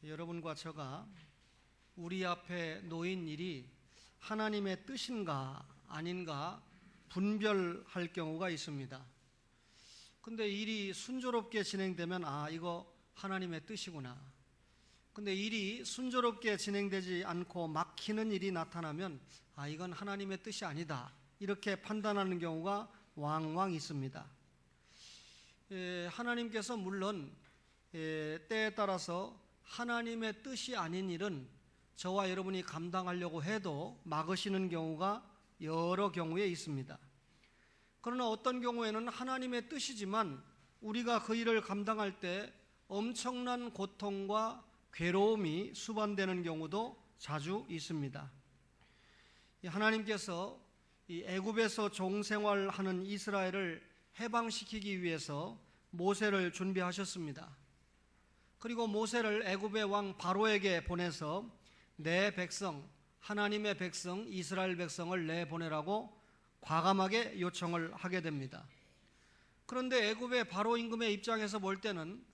여러분과 제가 우리 앞에 놓인 일이 하나님의 뜻인가 아닌가 분별할 경우가 있습니다. 근데 일이 순조롭게 진행되면 이거 하나님의 뜻이구나. 근데 일이 순조롭게 진행되지 않고 막히는 일이 나타나면 이건 하나님의 뜻이 아니다. 이렇게 판단하는 경우가 왕왕 있습니다. 하나님께서 물론 때에 따라서 하나님의 뜻이 아닌 일은 저와 여러분이 감당하려고 해도 막으시는 경우가 여러 경우에 있습니다. 그러나 어떤 경우에는 하나님의 뜻이지만 우리가 그 일을 감당할 때 엄청난 고통과 괴로움이 수반되는 경우도 자주 있습니다. 하나님께서 이 애굽에서 종생활하는 이스라엘을 해방시키기 위해서 모세를 준비하셨습니다. 그리고 모세를 애굽의 왕 바로에게 보내서 내 백성, 하나님의 백성, 이스라엘 백성을 내보내라고 과감하게 요청을 하게 됩니다. 그런데 애굽의 바로 임금의 입장에서 볼 때는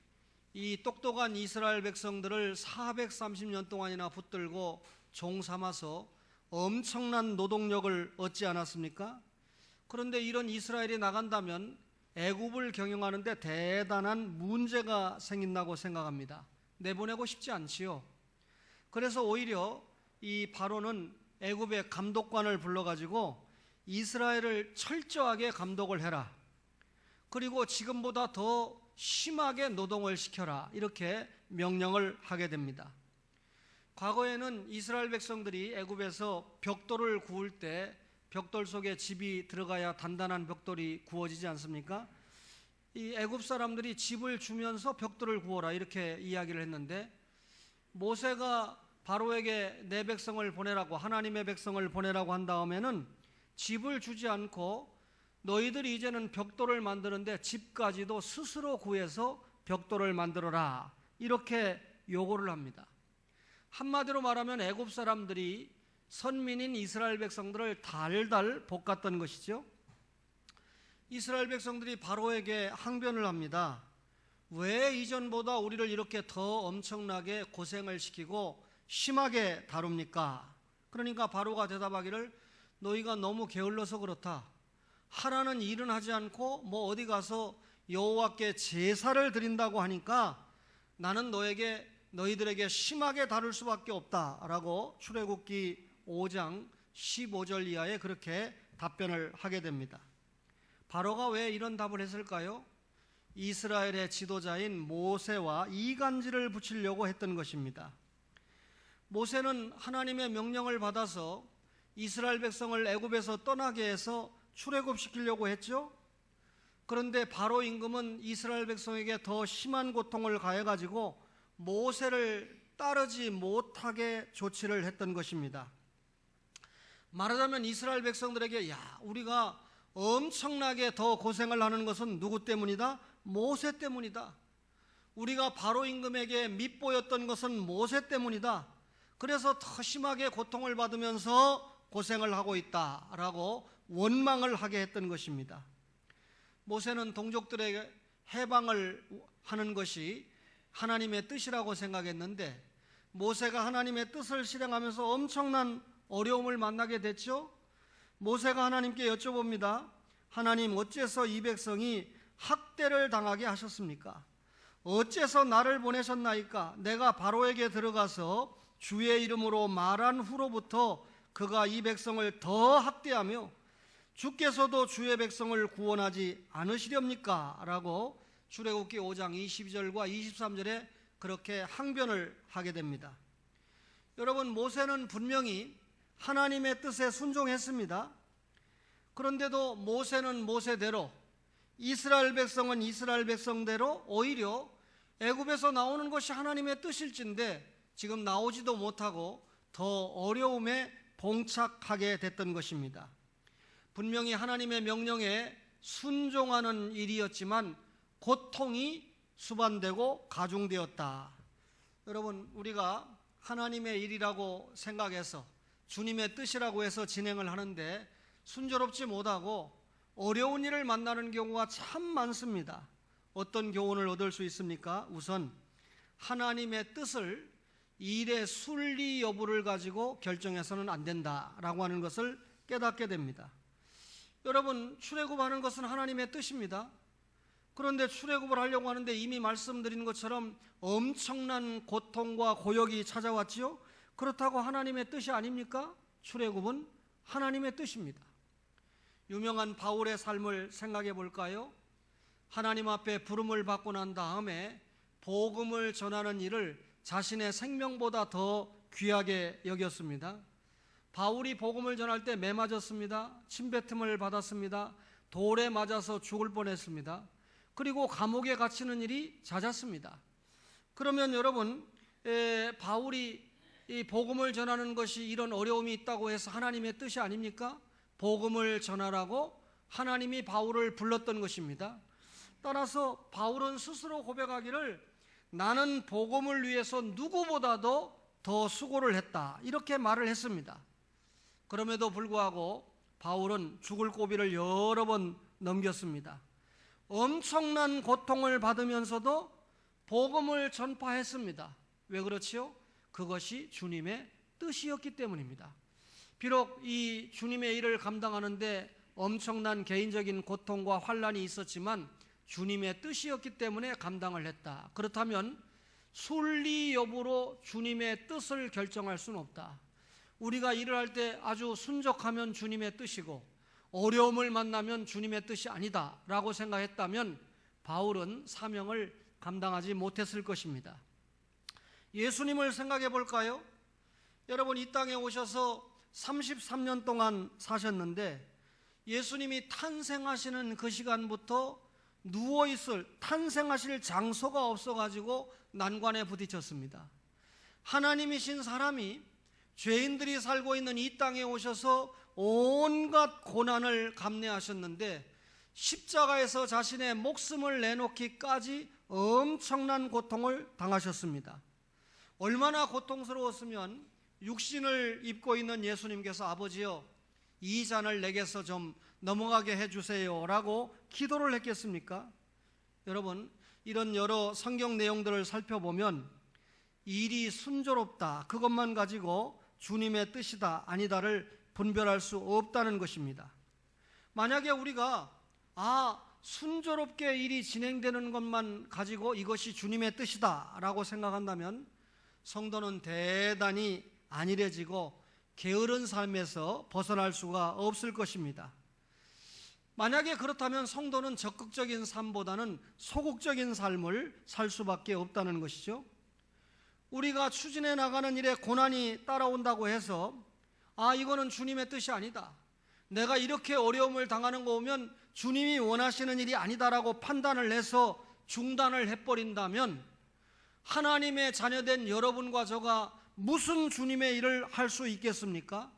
이 똑똑한 이스라엘 백성들을 430년 동안이나 붙들고 종 삼아서 엄청난 노동력을 얻지 않았습니까? 그런데 이런 이스라엘이 나간다면 애굽을 경영하는데 대단한 문제가 생긴다고 생각합니다. 내보내고 싶지 않지요. 그래서 오히려 이 바로는 애굽의 감독관을 불러가지고 이스라엘을 철저하게 감독을 해라. 그리고 지금보다 더 심하게 노동을 시켜라. 이렇게 명령을 하게 됩니다. 과거에는 이스라엘 백성들이 애굽에서 벽돌을 구울 때 벽돌 속에 집이 들어가야 단단한 벽돌이 구워지지 않습니까? 이 애굽 사람들이 집을 주면서 벽돌을 구워라 이렇게 이야기를 했는데 모세가 바로에게 내 백성을 보내라고 하나님의 백성을 보내라고 한 다음에는 집을 주지 않고 너희들이 이제는 벽돌을 만드는데 집까지도 스스로 구해서 벽돌을 만들어라 이렇게 요구를 합니다. 한마디로 말하면 애굽 사람들이 선민인 이스라엘 백성들을 달달 볶았던 것이죠. 이스라엘 백성들이 바로에게 항변을 합니다. 왜 이전보다 우리를 이렇게 더 엄청나게 고생을 시키고 심하게 다룹니까? 그러니까 바로가 대답하기를 너희가 너무 게을러서 그렇다. 하라는 일은 하지 않고 어디 가서 여호와께 제사를 드린다고 하니까 나는 너희들에게 심하게 다룰 수밖에 없다라고 출애굽기 5장 15절 이하에 그렇게 답변을 하게 됩니다. 바로가 왜 이런 답을 했을까요? 이스라엘의 지도자인 모세와 이간질을 붙이려고 했던 것입니다. 모세는 하나님의 명령을 받아서 이스라엘 백성을 애굽에서 떠나게 해서 출애굽시키려고 했죠. 그런데 바로 임금은 이스라엘 백성에게 더 심한 고통을 가해가지고 모세를 따르지 못하게 조치를 했던 것입니다. 말하자면 이스라엘 백성들에게 우리가 엄청나게 더 고생을 하는 것은 누구 때문이다? 모세 때문이다. 우리가 바로 임금에게 밉보였던 것은 모세 때문이다. 그래서 더 심하게 고통을 받으면서 고생을 하고 있다라고 원망을 하게 했던 것입니다. 모세는 동족들에게 해방을 하는 것이 하나님의 뜻이라고 생각했는데 모세가 하나님의 뜻을 실행하면서 엄청난 어려움을 만나게 됐죠. 모세가 하나님께 여쭤봅니다. 하나님, 어째서 이 백성이 학대를 당하게 하셨습니까? 어째서 나를 보내셨나이까? 내가 바로에게 들어가서 주의 이름으로 말한 후로부터 그가 이 백성을 더 학대하며 주께서도 주의 백성을 구원하지 않으시렵니까? 라고 출애굽기 5장 22절과 23절에 그렇게 항변을 하게 됩니다. 여러분, 모세는 분명히 하나님의 뜻에 순종했습니다. 그런데도 모세는 모세대로, 이스라엘 백성은 이스라엘 백성대로 오히려 애굽에서 나오는 것이 하나님의 뜻일진데 지금 나오지도 못하고 더 어려움에 봉착하게 됐던 것입니다. 분명히 하나님의 명령에 순종하는 일이었지만 고통이 수반되고 가중되었다. 여러분, 우리가 하나님의 일이라고 생각해서 주님의 뜻이라고 해서 진행을 하는데 순조롭지 못하고 어려운 일을 만나는 경우가 참 많습니다. 어떤 교훈을 얻을 수 있습니까? 우선 하나님의 뜻을 일의 순리 여부를 가지고 결정해서는 안 된다라고 하는 것을 깨닫게 됩니다. 여러분, 출애굽하는 것은 하나님의 뜻입니다. 그런데 출애굽을 하려고 하는데 이미 말씀드린 것처럼 엄청난 고통과 고역이 찾아왔지요. 그렇다고 하나님의 뜻이 아닙니까? 출애굽은 하나님의 뜻입니다. 유명한 바울의 삶을 생각해 볼까요? 하나님 앞에 부름을 받고 난 다음에 복음을 전하는 일을 자신의 생명보다 더 귀하게 여겼습니다. 바울이 복음을 전할 때 매 맞았습니다. 침뱉음을 받았습니다. 돌에 맞아서 죽을 뻔했습니다. 그리고 감옥에 갇히는 일이 잦았습니다. 그러면 여러분, 바울이 이 복음을 전하는 것이 이런 어려움이 있다고 해서 하나님의 뜻이 아닙니까? 복음을 전하라고 하나님이 바울을 불렀던 것입니다. 따라서 바울은 스스로 고백하기를 나는 복음을 위해서 누구보다도 더 수고를 했다, 이렇게 말을 했습니다. 그럼에도 불구하고 바울은 죽을 고비를 여러 번 넘겼습니다. 엄청난 고통을 받으면서도 복음을 전파했습니다. 왜 그렇지요? 그것이 주님의 뜻이었기 때문입니다. 비록 이 주님의 일을 감당하는데 엄청난 개인적인 고통과 환난이 있었지만 주님의 뜻이었기 때문에 감당을 했다. 그렇다면 순리 여부로 주님의 뜻을 결정할 수는 없다. 우리가 일을 할 때 아주 순적하면 주님의 뜻이고 어려움을 만나면 주님의 뜻이 아니다 라고 생각했다면 바울은 사명을 감당하지 못했을 것입니다. 예수님을 생각해 볼까요? 여러분, 이 땅에 오셔서 33년 동안 사셨는데 예수님이 탄생하시는 그 시간부터 누워있을, 탄생하실 장소가 없어가지고 난관에 부딪혔습니다. 하나님이신 사람이 죄인들이 살고 있는 이 땅에 오셔서 온갖 고난을 감내하셨는데 십자가에서 자신의 목숨을 내놓기까지 엄청난 고통을 당하셨습니다. 얼마나 고통스러웠으면 육신을 입고 있는 예수님께서 아버지여 이 잔을 내게서 좀 넘어가게 해주세요 라고 기도를 했겠습니까? 여러분, 이런 여러 성경 내용들을 살펴보면 일이 순조롭다, 그것만 가지고 주님의 뜻이다 아니다를 분별할 수 없다는 것입니다. 만약에 우리가 순조롭게 일이 진행되는 것만 가지고 이것이 주님의 뜻이다 라고 생각한다면 성도는 대단히 안일해지고 게으른 삶에서 벗어날 수가 없을 것입니다. 만약에 그렇다면 성도는 적극적인 삶보다는 소극적인 삶을 살 수밖에 없다는 것이죠. 우리가 추진해 나가는 일에 고난이 따라온다고 해서 이거는 주님의 뜻이 아니다, 내가 이렇게 어려움을 당하는 거 보면 주님이 원하시는 일이 아니다라고 판단을 해서 중단을 해버린다면 하나님의 자녀된 여러분과 저가 무슨 주님의 일을 할 수 있겠습니까?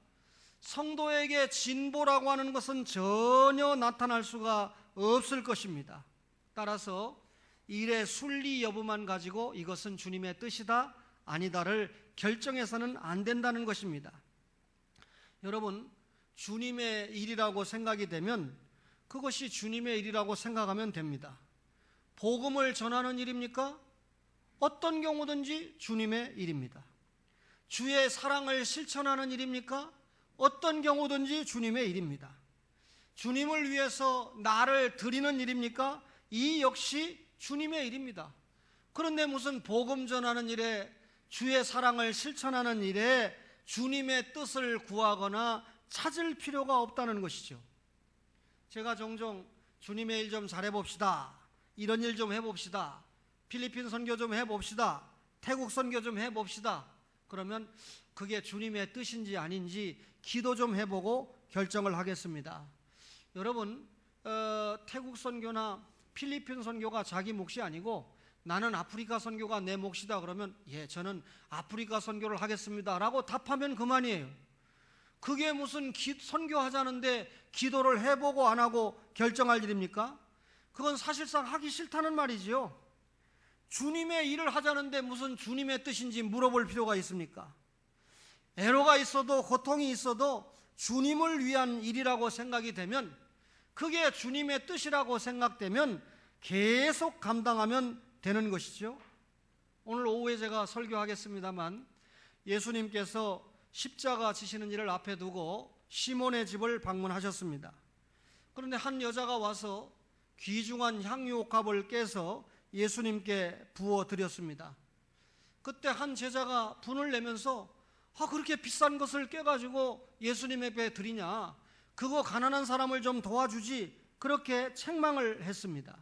성도에게 진보라고 하는 것은 전혀 나타날 수가 없을 것입니다. 따라서 일의 순리 여부만 가지고 이것은 주님의 뜻이다 아니다를 결정해서는 안 된다는 것입니다. 여러분, 주님의 일이라고 생각이 되면 그것이 주님의 일이라고 생각하면 됩니다. 복음을 전하는 일입니까? 어떤 경우든지 주님의 일입니다. 주의 사랑을 실천하는 일입니까? 어떤 경우든지 주님의 일입니다. 주님을 위해서 나를 드리는 일입니까? 이 역시 주님의 일입니다. 그런데 무슨 복음 전하는 일에, 주의 사랑을 실천하는 일에 주님의 뜻을 구하거나 찾을 필요가 없다는 것이죠. 제가 종종 주님의 일 좀 잘해봅시다, 이런 일 좀 해봅시다, 필리핀 선교 좀 해봅시다, 태국 선교 좀 해봅시다, 그러면 그게 주님의 뜻인지 아닌지 기도 좀 해보고 결정을 하겠습니다. 여러분, 태국 선교나 필리핀 선교가 자기 몫이 아니고 나는 아프리카 선교가 내 몫이다 그러면 저는 아프리카 선교를 하겠습니다 라고 답하면 그만이에요. 그게 무슨 선교하자는데 기도를 해보고 안 하고 결정할 일입니까? 그건 사실상 하기 싫다는 말이지요. 주님의 일을 하자는데 무슨 주님의 뜻인지 물어볼 필요가 있습니까? 애로가 있어도 고통이 있어도 주님을 위한 일이라고 생각이 되면, 그게 주님의 뜻이라고 생각되면 계속 감당하면 되는 것이죠. 오늘 오후에 제가 설교하겠습니다만 예수님께서 십자가 지시는 일을 앞에 두고 시몬의 집을 방문하셨습니다. 그런데 한 여자가 와서 귀중한 향유옥합을 깨서 예수님께 부어드렸습니다. 그때 한 제자가 분을 내면서 그렇게 비싼 것을 깨가지고 예수님 앞에 드리냐, 그거 가난한 사람을 좀 도와주지, 그렇게 책망을 했습니다.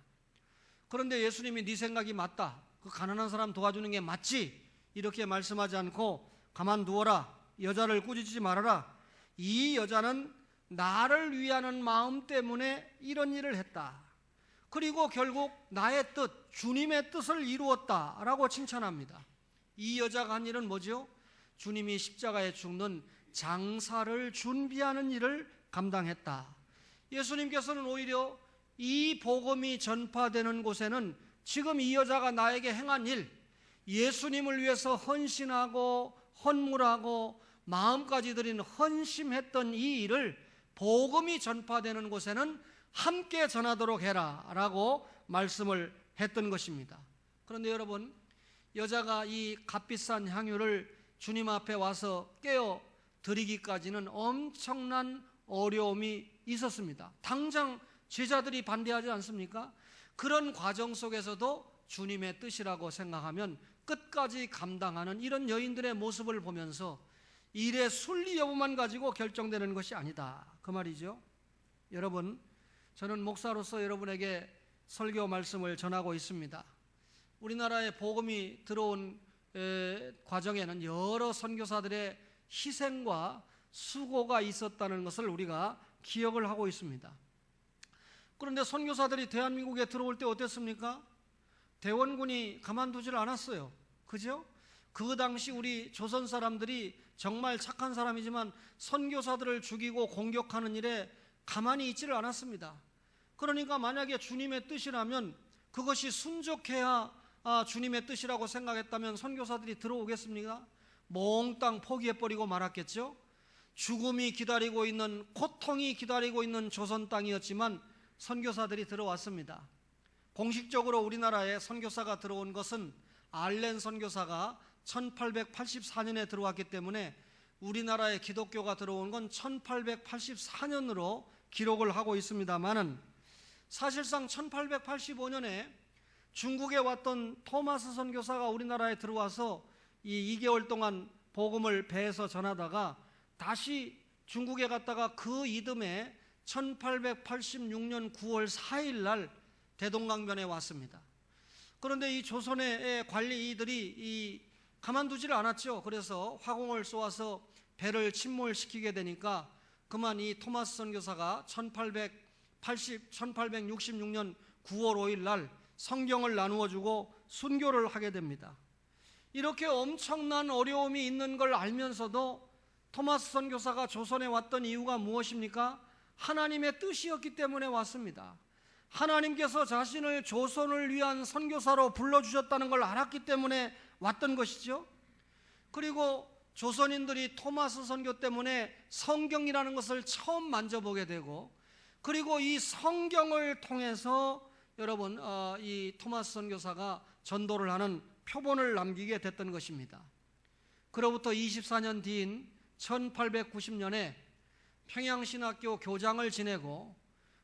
그런데 예수님이 네 생각이 맞다, 그 가난한 사람 도와주는 게 맞지, 이렇게 말씀하지 않고 가만두어라, 여자를 꾸짖지 말아라, 이 여자는 나를 위하는 마음 때문에 이런 일을 했다, 그리고 결국 나의 뜻, 주님의 뜻을 이루었다라고 칭찬합니다. 이 여자가 한 일은 뭐죠? 주님이 십자가에 죽는 장사를 준비하는 일을 감당했다. 예수님께서는 오히려 이 복음이 전파되는 곳에는 지금 이 여자가 나에게 행한 일, 예수님을 위해서 헌신하고 헌물하고 마음까지 드린 헌심했던 이 일을 복음이 전파되는 곳에는 함께 전하도록 해라 라고 말씀을 했던 것입니다. 그런데 여러분, 여자가 이 값비싼 향유를 주님 앞에 와서 깨어 드리기까지는 엄청난 어려움이 있었습니다. 당장 제자들이 반대하지 않습니까? 그런 과정 속에서도 주님의 뜻이라고 생각하면 끝까지 감당하는 이런 여인들의 모습을 보면서 일의 순리 여부만 가지고 결정되는 것이 아니다, 그 말이죠. 여러분, 저는 목사로서 여러분에게 설교 말씀을 전하고 있습니다. 우리나라에 복음이 들어온 과정에는 여러 선교사들의 희생과 수고가 있었다는 것을 우리가 기억을 하고 있습니다. 그런데 선교사들이 대한민국에 들어올 때 어땠습니까? 대원군이 가만두질 않았어요. 그죠? 그 당시 우리 조선 사람들이 정말 착한 사람이지만 선교사들을 죽이고 공격하는 일에 가만히 있지를 않았습니다. 그러니까 만약에 주님의 뜻이라면, 그것이 순종해야 주님의 뜻이라고 생각했다면 선교사들이 들어오겠습니까? 몽땅 포기해버리고 말았겠죠. 죽음이 기다리고 있는, 고통이 기다리고 있는 조선 땅이었지만 선교사들이 들어왔습니다. 공식적으로 우리나라에 선교사가 들어온 것은 알렌 선교사가 1884년에 들어왔기 때문에 우리나라에 기독교가 들어온 건 1884년으로 기록을 하고 있습니다만은, 사실상 1885년에 중국에 왔던 토마스 선교사가 우리나라에 들어와서 이 2개월 동안 복음을 배에서 전하다가 다시 중국에 갔다가 그 이듬해 1886년 9월 4일 날 대동강변에 왔습니다. 그런데 이 조선의 관리들이 가만두지를 않았죠. 그래서 화공을 쏘아서 배를 침몰시키게 되니까 그만 이 토마스 선교사가 1866년 9월 5일 날 성경을 나누어주고 순교를 하게 됩니다. 이렇게 엄청난 어려움이 있는 걸 알면서도 토마스 선교사가 조선에 왔던 이유가 무엇입니까? 하나님의 뜻이었기 때문에 왔습니다. 하나님께서 자신을 조선을 위한 선교사로 불러주셨다는 걸 알았기 때문에 왔던 것이죠. 그리고 조선인들이 토마스 선교 때문에 성경이라는 것을 처음 만져보게 되고, 그리고 이 성경을 통해서 여러분 이 토마스 선교사가 전도를 하는 표본을 남기게 됐던 것입니다. 그로부터 24년 뒤인 1890년에 평양신학교 교장을 지내고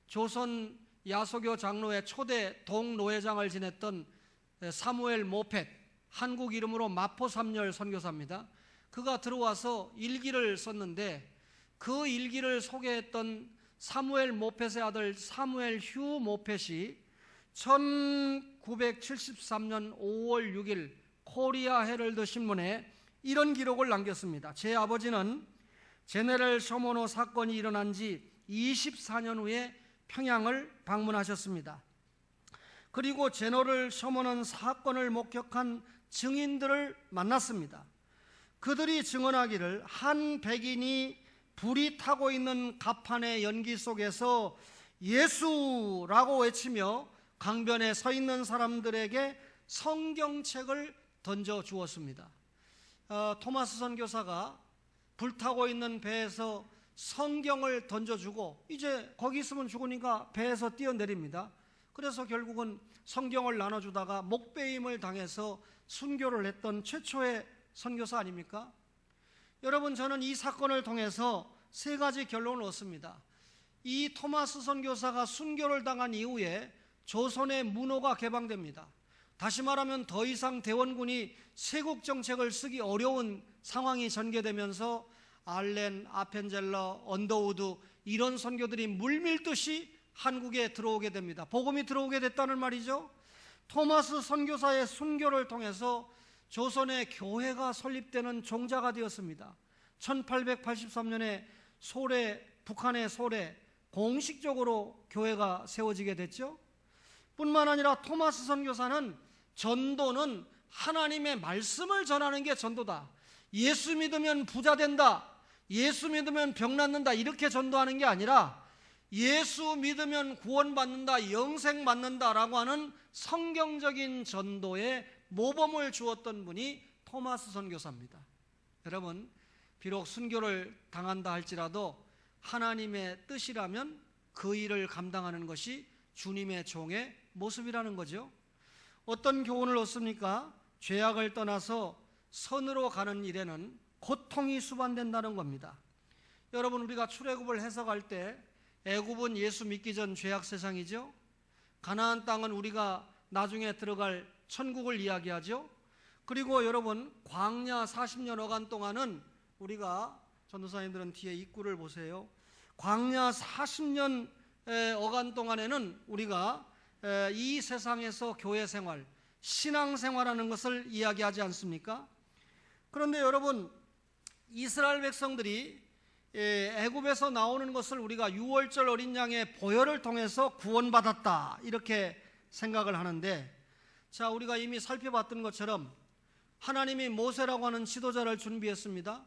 조선 야소교 장로회 초대 동노회장을 지냈던 사무엘 모펫, 한국 이름으로 마포삼열 선교사입니다. 그가 들어와서 일기를 썼는데 그 일기를 소개했던 사무엘 모펫의 아들 사무엘 휴 모펫이 1973년 5월 6일 코리아 헤럴드 신문에 이런 기록을 남겼습니다. 제 아버지는 제네럴 쇼모노 사건이 일어난 지 24년 후에 평양을 방문하셨습니다. 그리고 제너럴 쇼모노 사건을 목격한 증인들을 만났습니다. 그들이 증언하기를 한 백인이 불이 타고 있는 갑판의 연기 속에서 예수라고 외치며 강변에 서 있는 사람들에게 성경책을 던져주었습니다. 토마스 선교사가 불타고 있는 배에서 성경을 던져주고 이제 거기 있으면 죽으니까 배에서 뛰어내립니다. 그래서 결국은 성경을 나눠주다가 목베임을 당해서 순교를 했던 최초의 선교사 아닙니까? 여러분, 저는 이 사건을 통해서 세 가지 결론을 얻습니다. 이 토마스 선교사가 순교를 당한 이후에 조선의 문호가 개방됩니다. 다시 말하면 더 이상 대원군이 세국 정책을 쓰기 어려운 상황이 전개되면서 알렌, 아펜젤러, 언더우드 이런 선교들이 물밀듯이 한국에 들어오게 됩니다. 복음이 들어오게 됐다는 말이죠. 토마스 선교사의 순교를 통해서 조선의 교회가 설립되는 종자가 되었습니다. 1883년에 북한의 소래 공식적으로 교회가 세워지게 됐죠. 뿐만 아니라 토마스 선교사는 전도는 하나님의 말씀을 전하는 게 전도다. 예수 믿으면 부자 된다, 예수 믿으면 병 낫는다, 이렇게 전도하는 게 아니라 예수 믿으면 구원받는다, 영생 받는다라고 하는 성경적인 전도에 모범을 주었던 분이 토마스 선교사입니다. 여러분, 비록 순교를 당한다 할지라도 하나님의 뜻이라면 그 일을 감당하는 것이 주님의 종의 모습이라는 거죠. 어떤 교훈을 얻습니까? 죄악을 떠나서 선으로 가는 일에는 고통이 수반된다는 겁니다. 여러분, 우리가 출애굽을 해석할 때 애굽은 예수 믿기 전 죄악 세상이죠. 가나안 땅은 우리가 나중에 들어갈 천국을 이야기하죠. 그리고 여러분, 광야 40년 어간 동안은 우리가, 전도사님들은 뒤에 입구를 보세요. 광야 40년 어간 동안에는 우리가 이 세상에서 교회 생활, 신앙 생활하는 것을 이야기하지 않습니까? 그런데 여러분, 이스라엘 백성들이 애굽에서 나오는 것을 우리가 유월절 어린 양의 보혈을 통해서 구원받았다, 이렇게 생각을 하는데, 자, 우리가 이미 살펴봤던 것처럼 하나님이 모세라고 하는 지도자를 준비했습니다.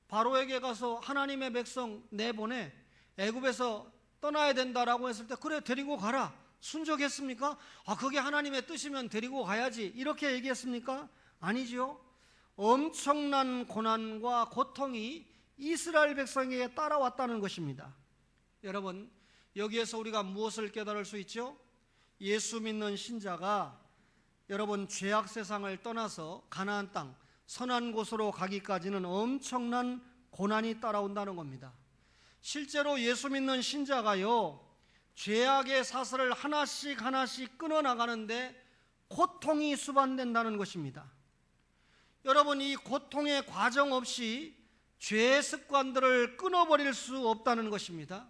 바로에게 가서 하나님의 백성 내보내, 애굽에서 떠나야 된다라고 했을 때, 그래, 데리고 가라. 순종했습니까? 그게 하나님의 뜻이면 데리고 가야지, 이렇게 얘기했습니까? 아니죠. 엄청난 고난과 고통이 이스라엘 백성에게 따라왔다는 것입니다. 여러분, 여기에서 우리가 무엇을 깨달을 수 있죠? 예수 믿는 신자가 여러분, 죄악 세상을 떠나서 가나안 땅, 선한 곳으로 가기까지는 엄청난 고난이 따라온다는 겁니다. 실제로 예수 믿는 신자가요, 죄악의 사슬을 하나씩 하나씩 끊어나가는데 고통이 수반된다는 것입니다. 여러분, 이 고통의 과정 없이 죄의 습관들을 끊어버릴 수 없다는 것입니다.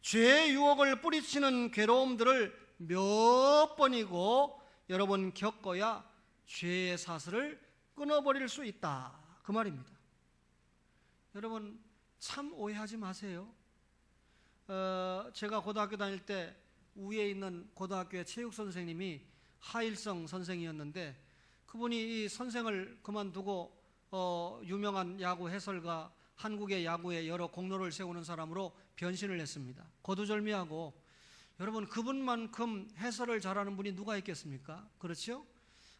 죄의 유혹을 뿌리치는 괴로움들을 몇 번이고 여러분 겪어야 죄의 사슬을 끊어버릴 수 있다, 그 말입니다. 여러분, 참 오해하지 마세요. 제가 고등학교 다닐 때 우에 있는 고등학교의 체육 선생님이 하일성 선생이었는데, 그분이 이 선생을 그만두고 유명한 야구 해설가, 한국의 야구에 여러 공로를 세우는 사람으로 변신을 했습니다. 거두절미하고, 여러분, 그분만큼 해설을 잘하는 분이 누가 있겠습니까? 그렇죠?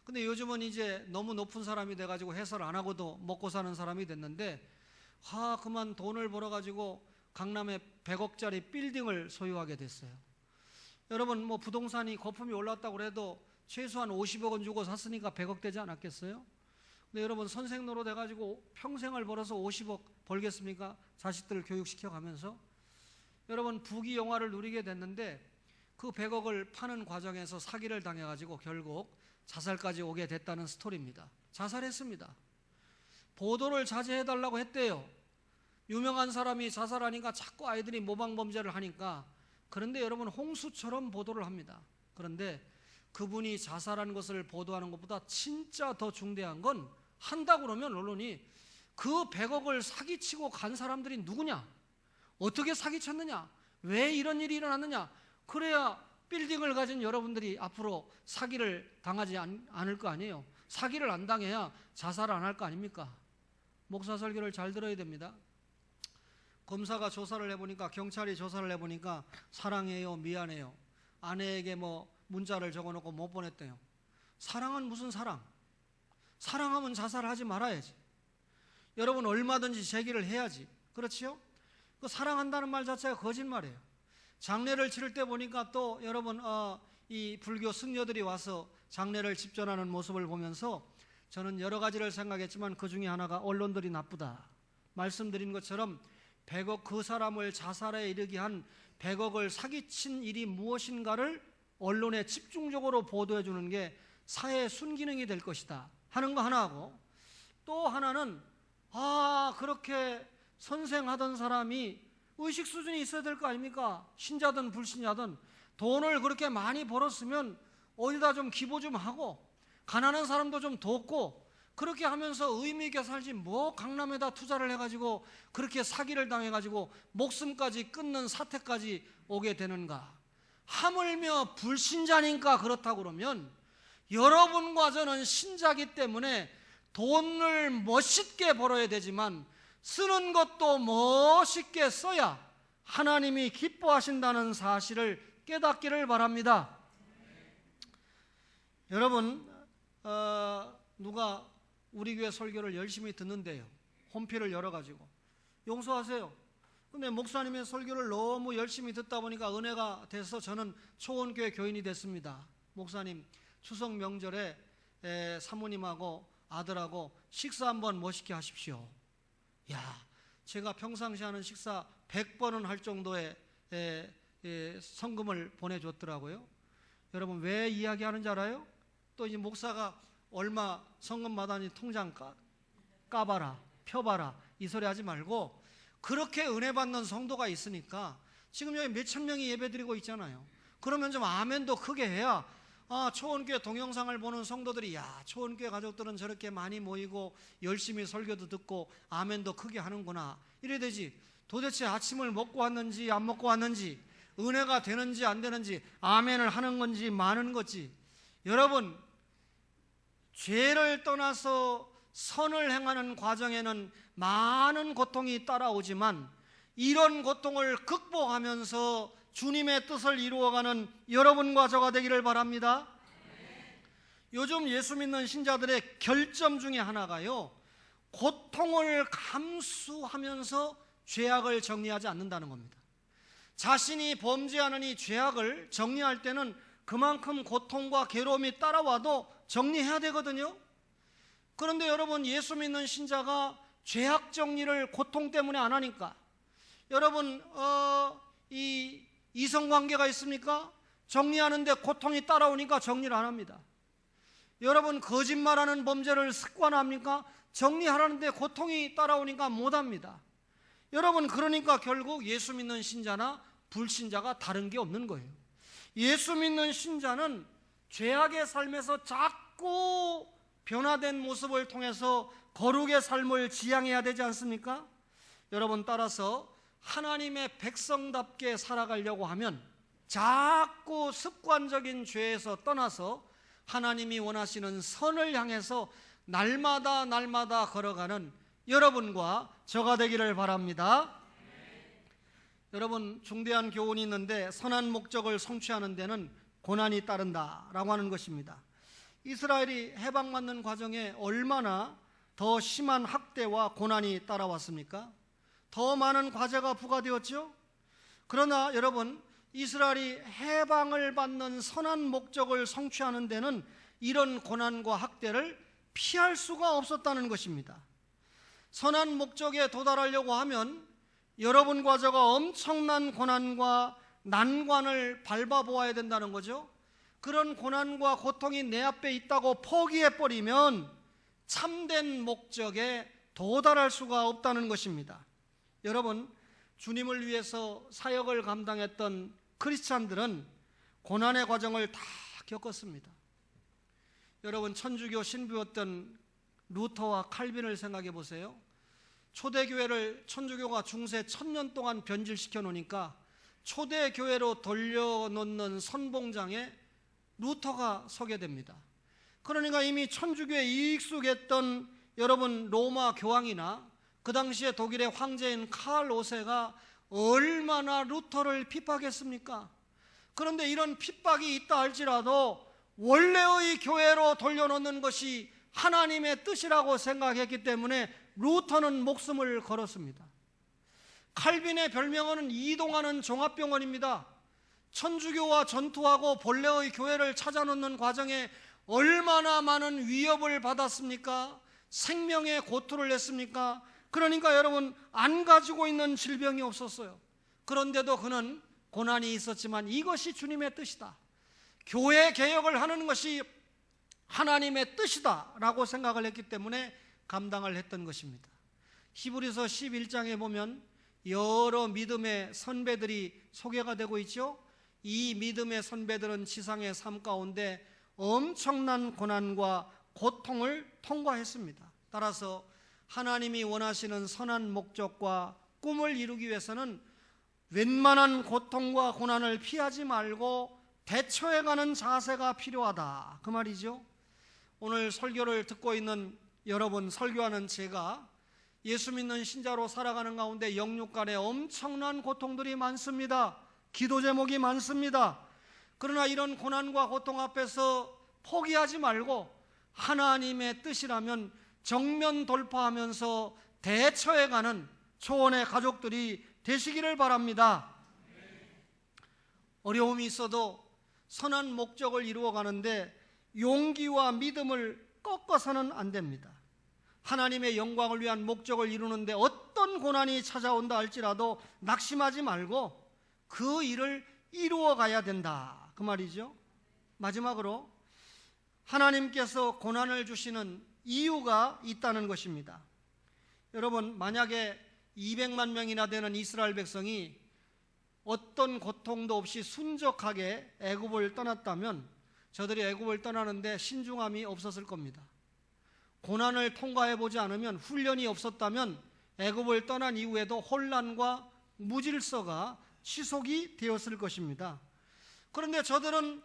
근데 요즘은 이제 너무 높은 사람이 돼가지고 해설 안 하고도 먹고 사는 사람이 됐는데, 그만 돈을 벌어가지고 강남에 100억짜리 빌딩을 소유하게 됐어요. 여러분, 뭐 부동산이 거품이 올랐다고 해도 최소한 50억 원 주고 샀으니까 100억 되지 않았겠어요? 근데 여러분, 선생 노릇 해가지고 평생을 벌어서 50억 벌겠습니까? 자식들을 교육시켜가면서. 여러분, 부귀 영화를 누리게 됐는데 그 100억을 파는 과정에서 사기를 당해가지고 결국 자살까지 오게 됐다는 스토리입니다. 자살했습니다. 보도를 자제해달라고 했대요. 유명한 사람이 자살하니까 자꾸 아이들이 모방범죄를 하니까. 그런데 여러분, 홍수처럼 보도를 합니다. 그런데 그분이 자살한 것을 보도하는 것보다 진짜 더 중대한 건, 한다고 그러면 언론이 그 100억을 사기치고 간 사람들이 누구냐, 어떻게 사기쳤느냐, 왜 이런 일이 일어났느냐, 그래야 빌딩을 가진 여러분들이 앞으로 사기를 당하지 않을 거 아니에요. 사기를 안 당해야 자살을 안 할 거 아닙니까? 목사 설교를 잘 들어야 됩니다. 검사가 조사를 해보니까, 경찰이 조사를 해보니까 사랑해요, 미안해요, 아내에게 뭐 문자를 적어놓고 못 보냈대요. 사랑은 무슨 사랑? 사랑하면 자살하지 말아야지. 여러분, 얼마든지 제기를 해야지. 그렇지요? 그 사랑한다는 말 자체가 거짓말이에요. 장례를 치를 때 보니까 또 여러분, 이 불교 승려들이 와서 장례를 집전하는 모습을 보면서 저는 여러 가지를 생각했지만 그 중에 하나가 언론들이 나쁘다. 말씀드린 것처럼 100억, 그 사람을 자살에 이르게 한 100억을 사기친 일이 무엇인가를 언론에 집중적으로 보도해 주는 게 사회의 순기능이 될 것이다 하는 거 하나하고, 또 하나는 그렇게 선생하던 사람이 의식 수준이 있어야 될 거 아닙니까? 신자든 불신자든 돈을 그렇게 많이 벌었으면 어디다 좀 기부 좀 하고 가난한 사람도 좀 돕고 그렇게 하면서 의미 있게 살지, 뭐 강남에다 투자를 해가지고 그렇게 사기를 당해가지고 목숨까지 끊는 사태까지 오게 되는가? 하물며 불신자니까 그렇다고 그러면 여러분과 저는 신자기 때문에 돈을 멋있게 벌어야 되지만 쓰는 것도 멋있게 써야 하나님이 기뻐하신다는 사실을 깨닫기를 바랍니다. 여러분, 누가 우리 교회 설교를 열심히 듣는데요, 홈피를 열어가지고 용서하세요. 근데 목사님의 설교를 너무 열심히 듣다 보니까 은혜가 돼서 저는 초원교회 교인이 됐습니다. 목사님, 추석 명절에 사모님하고 아들하고 식사 한번 멋있게 하십시오. 제가 평상시 하는 식사 100번은 할 정도의 성금을 보내줬더라고요. 여러분, 왜 이야기하는지 알아요? 또 이제 목사가 얼마 성금 마다니 통장 까봐라, 펴봐라 이 소리 하지 말고, 그렇게 은혜 받는 성도가 있으니까 지금 여기 몇천 명이 예배드리고 있잖아요. 그러면 좀 아멘도 크게 해야 초원교회 동영상을 보는 성도들이 초원교회 가족들은 저렇게 많이 모이고 열심히 설교도 듣고 아멘도 크게 하는구나 이래 되지. 도대체 아침을 먹고 왔는지 안 먹고 왔는지, 은혜가 되는지 안 되는지, 아멘을 하는 건지 마는 건지. 여러분, 죄를 떠나서 선을 행하는 과정에는 많은 고통이 따라오지만 이런 고통을 극복하면서 주님의 뜻을 이루어가는 여러분과 저가 되기를 바랍니다. 요즘 예수 믿는 신자들의 결점 중에 하나가요, 고통을 감수하면서 죄악을 정리하지 않는다는 겁니다. 자신이 범죄하는 이 죄악을 정리할 때는 그만큼 고통과 괴로움이 따라와도 정리해야 되거든요. 그런데 여러분, 예수 믿는 신자가 죄악 정리를 고통 때문에 안 하니까, 여러분 이 이성관계가 있습니까? 정리하는데 고통이 따라오니까 정리를 안 합니다. 여러분, 거짓말하는 범죄를 습관합니까? 정리하라는데 고통이 따라오니까 못합니다. 여러분, 그러니까 결국 예수 믿는 신자나 불신자가 다른 게 없는 거예요. 예수 믿는 신자는 죄악의 삶에서 자꾸 변화된 모습을 통해서 거룩의 삶을 지향해야 되지 않습니까? 여러분, 따라서 하나님의 백성답게 살아가려고 하면 자꾸 습관적인 죄에서 떠나서 하나님이 원하시는 선을 향해서 날마다 걸어가는 여러분과 저가 되기를 바랍니다. 여러분, 중대한 교훈이 있는데 선한 목적을 성취하는 데는 고난이 따른다라고 하는 것입니다. 이스라엘이 해방받는 과정에 얼마나 더 심한 학대와 고난이 따라왔습니까? 더 많은 과제가 부과되었죠. 그러나 여러분, 이스라엘이 해방을 받는 선한 목적을 성취하는 데는 이런 고난과 학대를 피할 수가 없었다는 것입니다. 선한 목적에 도달하려고 하면 여러분과 저가 엄청난 고난과 난관을 밟아보아야 된다는 거죠. 그런 고난과 고통이 내 앞에 있다고 포기해버리면 참된 목적에 도달할 수가 없다는 것입니다. 여러분, 주님을 위해서 사역을 감당했던 크리스찬들은 고난의 과정을 다 겪었습니다. 여러분, 천주교 신부였던 루터와 칼빈을 생각해 보세요. 초대교회를 천주교가 중세 1000년 동안 변질시켜 놓으니까 초대교회로 돌려놓는 선봉장에 루터가 서게 됩니다. 그러니까 이미 천주교에 익숙했던 여러분 로마 교황이나 그 당시에 독일의 황제인 칼 5세가 얼마나 루터를 핍박했습니까? 그런데 이런 핍박이 있다 할지라도 원래의 교회로 돌려놓는 것이 하나님의 뜻이라고 생각했기 때문에 루터는 목숨을 걸었습니다. 칼빈의 별명은 이동하는 종합병원입니다. 천주교와 전투하고 본래의 교회를 찾아놓는 과정에 얼마나 많은 위협을 받았습니까? 생명의 고투를 냈습니까? 그러니까 여러분, 안 가지고 있는 질병이 없었어요. 그런데도 그는 고난이 있었지만 이것이 주님의 뜻이다, 교회 개혁을 하는 것이 하나님의 뜻이다 라고 생각을 했기 때문에 감당을 했던 것입니다. 히브리서 11장에 보면 여러 믿음의 선배들이 소개가 되고 있죠. 이 믿음의 선배들은 지상의 삶 가운데 엄청난 고난과 고통을 통과했습니다. 따라서 하나님이 원하시는 선한 목적과 꿈을 이루기 위해서는 웬만한 고통과 고난을 피하지 말고 대처해가는 자세가 필요하다, 그 말이죠. 오늘 설교를 듣고 있는 여러분, 설교하는 제가 예수 믿는 신자로 살아가는 가운데 영육 간에 엄청난 고통들이 많습니다. 기도 제목이 많습니다. 그러나 이런 고난과 고통 앞에서 포기하지 말고 하나님의 뜻이라면 정면 돌파하면서 대처해가는 초원의 가족들이 되시기를 바랍니다. 어려움이 있어도 선한 목적을 이루어가는데 용기와 믿음을 꺾어서는 안 됩니다. 하나님의 영광을 위한 목적을 이루는데 어떤 고난이 찾아온다 할지라도 낙심하지 말고 그 일을 이루어 가야 된다, 그 말이죠. 마지막으로 하나님께서 고난을 주시는 이유가 있다는 것입니다. 여러분, 만약에 200만 명이나 되는 이스라엘 백성이 어떤 고통도 없이 순적하게 애굽을 떠났다면 저들이 애굽을 떠나는데 신중함이 없었을 겁니다. 고난을 통과해보지 않으면, 훈련이 없었다면 애굽을 떠난 이후에도 혼란과 무질서가 지속이 되었을 것입니다. 그런데 저들은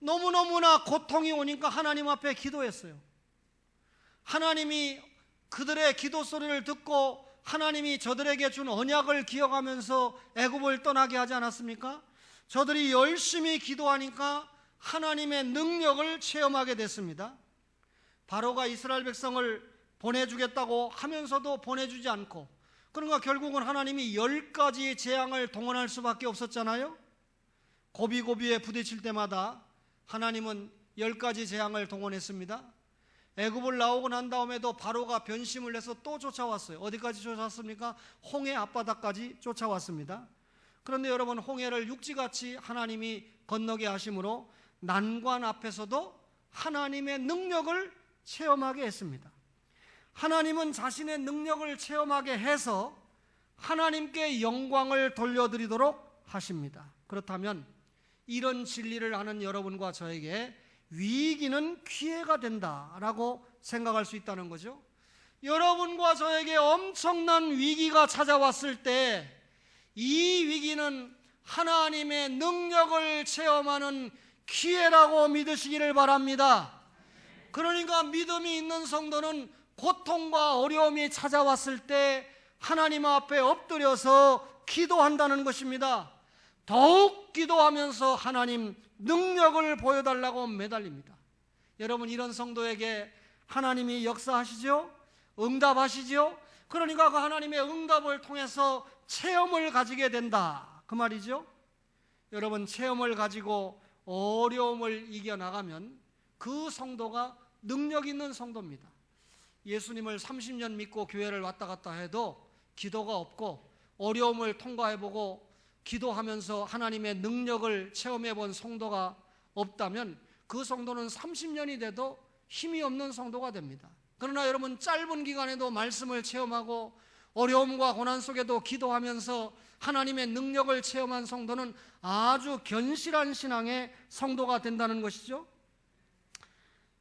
너무너무나 고통이 오니까 하나님 앞에 기도했어요. 하나님이 그들의 기도 소리를 듣고 하나님이 저들에게 준 언약을 기억하면서 애굽을 떠나게 하지 않았습니까? 저들이 열심히 기도하니까 하나님의 능력을 체험하게 됐습니다. 바로가 이스라엘 백성을 보내주겠다고 하면서도 보내주지 않고, 그러니까 결국은 하나님이 10가지의 재앙을 동원할 수밖에 없었잖아요. 고비고비에 부딪힐 때마다 하나님은 10가지 재앙을 동원했습니다. 애굽을 나오고 난 다음에도 바로가 변심을 해서 또 쫓아왔어요. 어디까지 쫓아왔습니까? 홍해 앞바다까지 쫓아왔습니다. 그런데 여러분, 홍해를 육지같이 하나님이 건너게 하심으로 난관 앞에서도 하나님의 능력을 체험하게 했습니다. 하나님은 자신의 능력을 체험하게 해서 하나님께 영광을 돌려드리도록 하십니다. 그렇다면 이런 진리를 아는 여러분과 저에게 위기는 기회가 된다라고 생각할 수 있다는 거죠. 여러분과 저에게 엄청난 위기가 찾아왔을 때 이 위기는 하나님의 능력을 체험하는 기회라고 믿으시기를 바랍니다. 그러니까 믿음이 있는 성도는 고통과 어려움이 찾아왔을 때 하나님 앞에 엎드려서 기도한다는 것입니다. 더욱 기도하면서 하나님 능력을 보여달라고 매달립니다. 여러분, 이런 성도에게 하나님이 역사하시죠? 응답하시죠? 그러니까 그 하나님의 응답을 통해서 체험을 가지게 된다, 그 말이죠. 여러분, 체험을 가지고 어려움을 이겨나가면 그 성도가 능력 있는 성도입니다. 예수님을 30년 믿고 교회를 왔다 갔다 해도 기도가 없고 어려움을 통과해보고 기도하면서 하나님의 능력을 체험해본 성도가 없다면 그 성도는 30년이 돼도 힘이 없는 성도가 됩니다. 그러나 여러분, 짧은 기간에도 말씀을 체험하고 어려움과 고난 속에도 기도하면서 하나님의 능력을 체험한 성도는 아주 견실한 신앙의 성도가 된다는 것이죠.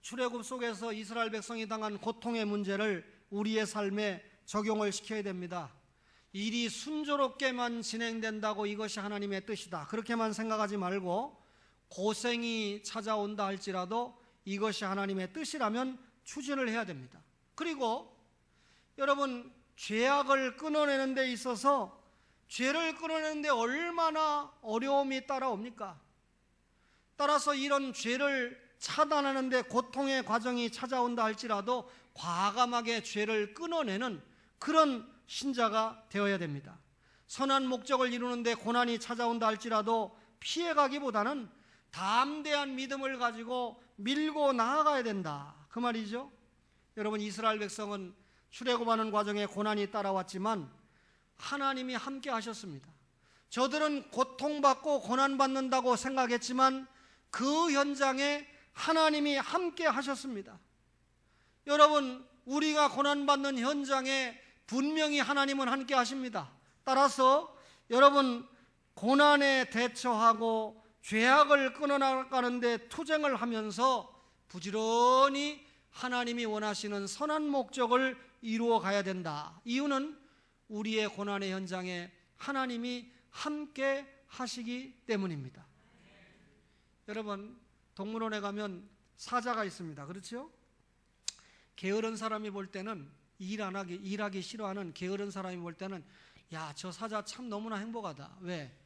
출애굽 속에서 이스라엘 백성이 당한 고통의 문제를 우리의 삶에 적용을 시켜야 됩니다. 일이 순조롭게만 진행된다고 이것이 하나님의 뜻이다, 그렇게만 생각하지 말고 고생이 찾아온다 할지라도 이것이 하나님의 뜻이라면 추진을 해야 됩니다. 그리고 여러분, 죄악을 끊어내는 데 있어서 죄를 끊어내는데 얼마나 어려움이 따라옵니까? 따라서 이런 죄를 차단하는 데 고통의 과정이 찾아온다 할지라도 과감하게 죄를 끊어내는 그런 신자가 되어야 됩니다. 선한 목적을 이루는데 고난이 찾아온다 할지라도 피해가기보다는 담대한 믿음을 가지고 밀고 나아가야 된다, 그 말이죠. 여러분, 이스라엘 백성은 출애굽하는 과정에 고난이 따라왔지만 하나님이 함께 하셨습니다. 저들은 고통받고 고난받는다고 생각했지만 그 현장에 하나님이 함께 하셨습니다. 여러분, 우리가 고난받는 현장에 분명히 하나님은 함께 하십니다. 따라서 여러분, 고난에 대처하고 죄악을 끊어나가는 데 투쟁을 하면서 부지런히 하나님이 원하시는 선한 목적을 이루어 가야 된다. 이유는 우리의 고난의 현장에 하나님이 함께 하시기 때문입니다. 여러분, 동물원에 가면 사자가 있습니다. 그렇죠? 게으른 사람이 볼 때는 일하기 싫어하는 게으른 사람이 볼 때는 야, 저 사자 참 너무나 행복하다. 왜?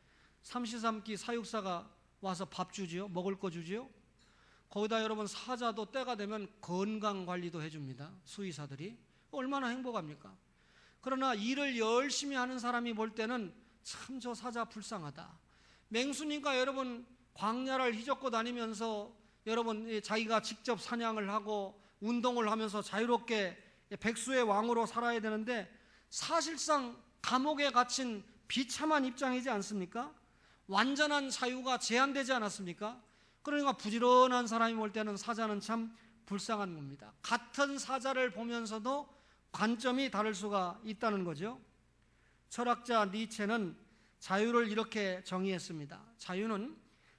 삼시삼끼 사육사가 와서 밥 주지요? 먹을 거 주지요? 거기다 여러분, 사자도 때가 되면 건강관리도 해줍니다. 수의사들이. 얼마나 행복합니까? 그러나 일을 열심히 하는 사람이 볼 때는 참 저 사자 불쌍하다. 맹수니까 여러분, 광야를 휘젓고 다니면서 여러분, 자기가 직접 사냥을 하고 운동을 하면서 자유롭게 백수의 왕으로 살아야 되는데 사실상 감옥에 갇힌 비참한 입장이지 않습니까? 완전한 자유가 제한되지 않았습니까? 그러니까 부지런한 사람이 볼 때는 사자는 참 불쌍한 겁니다. 같은 사자를 보면서도 관점이 다를 수가 있다는 거죠. 철학자 니체는 자유를 이렇게 정의했습니다. 자유는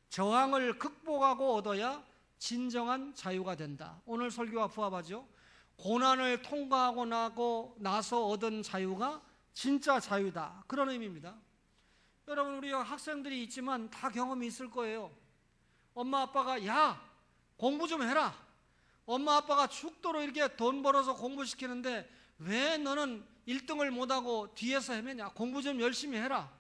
저항을 극복하고 얻어야 진정한 자유가 된다. 오늘 설교와 부합하죠. 고난을 통과하고 나서 얻은 자유가 진짜 자유다. 그런 의미입니다. 여러분, 우리 학생들이 있지만 다 경험이 있을 거예요. 엄마 아빠가 야, 공부 좀 해라. 엄마 아빠가 죽도록 이렇게 돈 벌어서 공부시키는데 왜 너는 1등을 못하고 뒤에서 헤매냐. 공부 좀 열심히 해라.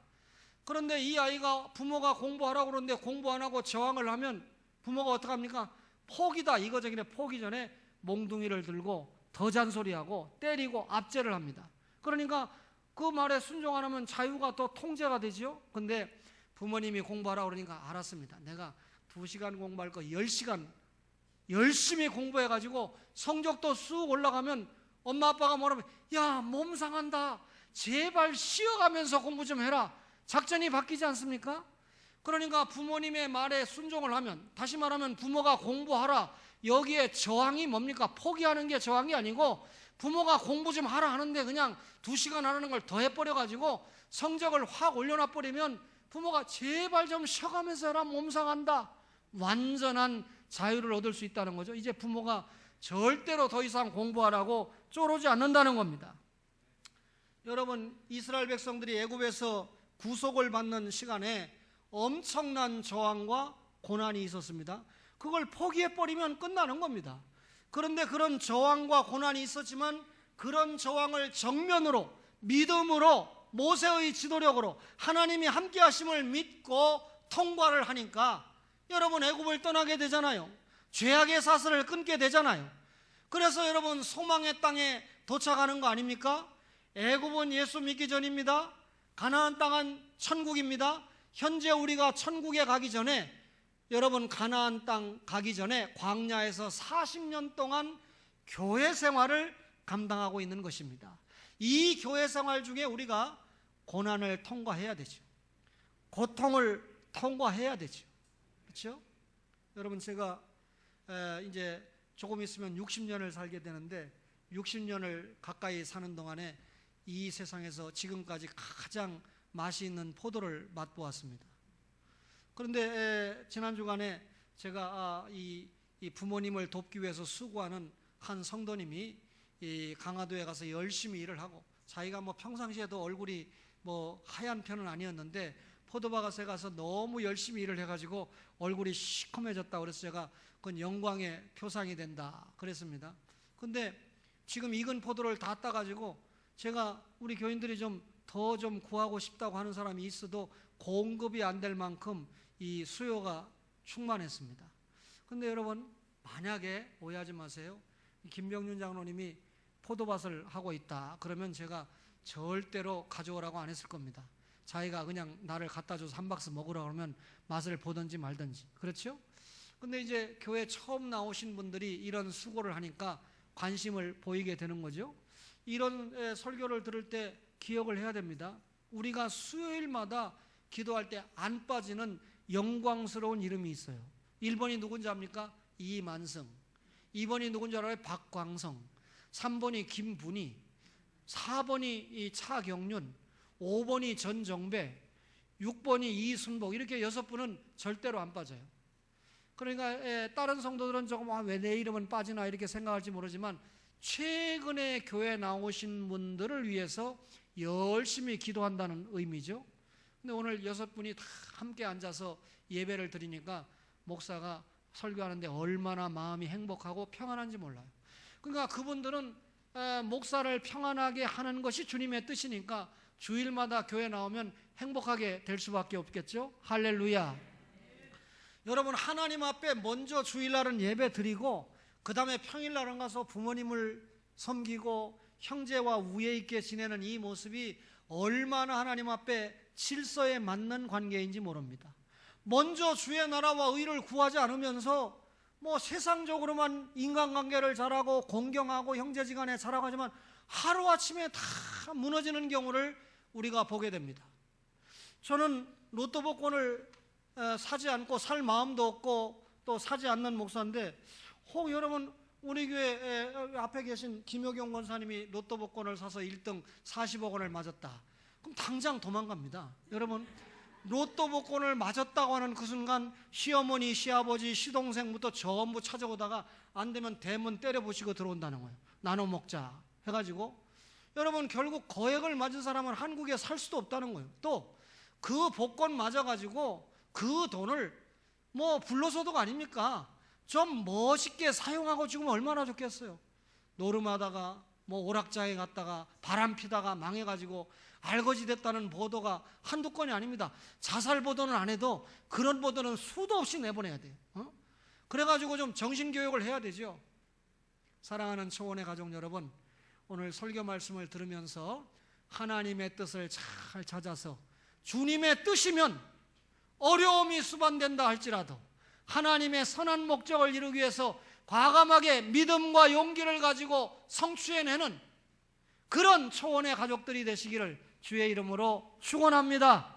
그런데 이 아이가 부모가 공부하라고 그러는데 공부 안 하고 저항을 하면 부모가 어떡합니까? 포기다 이거저기네. 포기 전에 몽둥이를 들고 더 잔소리하고 때리고 압제를 합니다. 그러니까 그 말에 순종 안 하면 자유가 또 통제가 되지요. 근데 부모님이 공부하라고 그러니까 알았습니다. 내가 2시간 공부할 거 10시간 열심히 공부해가지고 성적도 쑥 올라가면 엄마 아빠가 뭐라면 야, 몸 상한다. 제발 쉬어가면서 공부 좀 해라. 작전이 바뀌지 않습니까? 그러니까 부모님의 말에 순종을 하면, 다시 말하면 부모가 공부하라, 여기에 저항이 뭡니까? 포기하는 게 저항이 아니고 부모가 공부 좀 하라 하는데 그냥 2시간 하라는 걸 더 해버려가지고 성적을 확 올려놔버리면 부모가 제발 좀 쉬어가면서 해라, 몸 상한다. 완전한 자유를 얻을 수 있다는 거죠. 이제 부모가 절대로 더 이상 공부하라고 쪼르지 않는다는 겁니다. 여러분, 이스라엘 백성들이 애굽에서 구속을 받는 시간에 엄청난 저항과 고난이 있었습니다. 그걸 포기해버리면 끝나는 겁니다. 그런데 그런 저항과 고난이 있었지만 그런 저항을 정면으로 믿음으로 모세의 지도력으로 하나님이 함께 하심을 믿고 통과를 하니까 여러분, 애굽을 떠나게 되잖아요. 죄악의 사슬을 끊게 되잖아요. 그래서 여러분, 소망의 땅에 도착하는 거 아닙니까? 애굽은 예수 믿기 전입니다. 가나안 땅은 천국입니다. 현재 우리가 천국에 가기 전에, 여러분, 가나안 땅 가기 전에 광야에서 40년 동안 교회 생활을 감당하고 있는 것입니다. 이 교회 생활 중에 우리가 고난을 통과해야 되죠. 고통을 통과해야 되죠. 그렇죠? 여러분, 제가 이제 조금 있으면 60년을 살게 되는데 60년을 가까이 사는 동안에 이 세상에서 지금까지 가장 맛이 있는 포도를 맛보았습니다. 그런데 지난 주간에 제가 이 부모님을 돕기 위해서 수고하는 한 성도님이 이 강화도에 가서 열심히 일을 하고, 자기가 뭐 평상시에도 얼굴이 뭐 하얀 편은 아니었는데 포도밭에 가서 너무 열심히 일을 해가지고 얼굴이 시커매졌다. 그래서 제가 그건 영광의 표상이 된다 그랬습니다. 근데 지금 익은 포도를 다 따가지고 제가 우리 교인들이 좀 더 좀 구하고 싶다고 하는 사람이 있어도 공급이 안 될 만큼 이 수요가 충만했습니다. 근데 여러분, 만약에 오해하지 마세요. 김병윤 장로님이 포도밭을 하고 있다 그러면 제가 절대로 가져오라고 안 했을 겁니다. 자기가 그냥 나를 갖다 줘서 한 박스 먹으라고 하면 맛을 보든지 말든지. 그렇죠? 근데 이제 교회 처음 나오신 분들이 이런 수고를 하니까 관심을 보이게 되는 거죠. 이런 설교를 들을 때 기억을 해야 됩니다. 우리가 수요일마다 기도할 때 안 빠지는 영광스러운 이름이 있어요. 1번이 누군지 압니까? 이만성. 2번이 누군지 알아요? 박광성. 3번이 김분희. 4번이 차경륜. 5번이 전정배. 6번이 이순복. 이렇게 6분은 절대로 안 빠져요. 그러니까 다른 성도들은 조금 왜 내 이름은 빠지나 이렇게 생각할지 모르지만 최근에 교회 나오신 분들을 위해서 열심히 기도한다는 의미죠. 근데 오늘 6분이 다 함께 앉아서 예배를 드리니까 목사가 설교하는데 얼마나 마음이 행복하고 평안한지 몰라요. 그러니까 그분들은 목사를 평안하게 하는 것이 주님의 뜻이니까 주일마다 교회 나오면 행복하게 될 수밖에 없겠죠. 할렐루야. 여러분, 하나님 앞에 먼저 주일날은 예배 드리고 그 다음에 평일날은 가서 부모님을 섬기고 형제와 우애 있게 지내는 이 모습이 얼마나 하나님 앞에 질서에 맞는 관계인지 모릅니다. 먼저 주의 나라와 의를 구하지 않으면서 세상적으로만 인간관계를 잘하고 공경하고 형제지간에 잘하고 하지만 하루아침에 다 무너지는 경우를 우리가 보게 됩니다. 저는 로또 복권을 사지 않고 살 마음도 없고 또 사지 않는 목사인데 혹 여러분 우리 교회 앞에 계신 김효경 권사님이 로또 복권을 사서 1등 40억 원을 맞았다. 그럼 당장 도망갑니다. 여러분, 로또 복권을 맞았다고 하는 그 순간 시어머니, 시아버지, 시동생부터 전부 찾아오다가 안 되면 대문 때려부시고 들어온다는 거예요. 나눠 먹자 해가지고. 여러분, 결국 거액을 맞은 사람은 한국에 살 수도 없다는 거예요. 또 그 복권 맞아가지고 그 돈을 불로소득 아닙니까? 좀 멋있게 사용하고 죽으면 얼마나 좋겠어요. 노름하다가 오락장에 갔다가 바람 피다가 망해가지고 알거지 됐다는 보도가 한두 건이 아닙니다. 자살 보도는 안 해도 그런 보도는 수도 없이 내보내야 돼요. 그래가지고 좀 정신교육을 해야 되죠. 사랑하는 초원의 가족 여러분, 오늘 설교 말씀을 들으면서 하나님의 뜻을 잘 찾아서 주님의 뜻이면 어려움이 수반된다 할지라도 하나님의 선한 목적을 이루기 위해서 과감하게 믿음과 용기를 가지고 성취해내는 그런 초원의 가족들이 되시기를 주의 이름으로 축원합니다.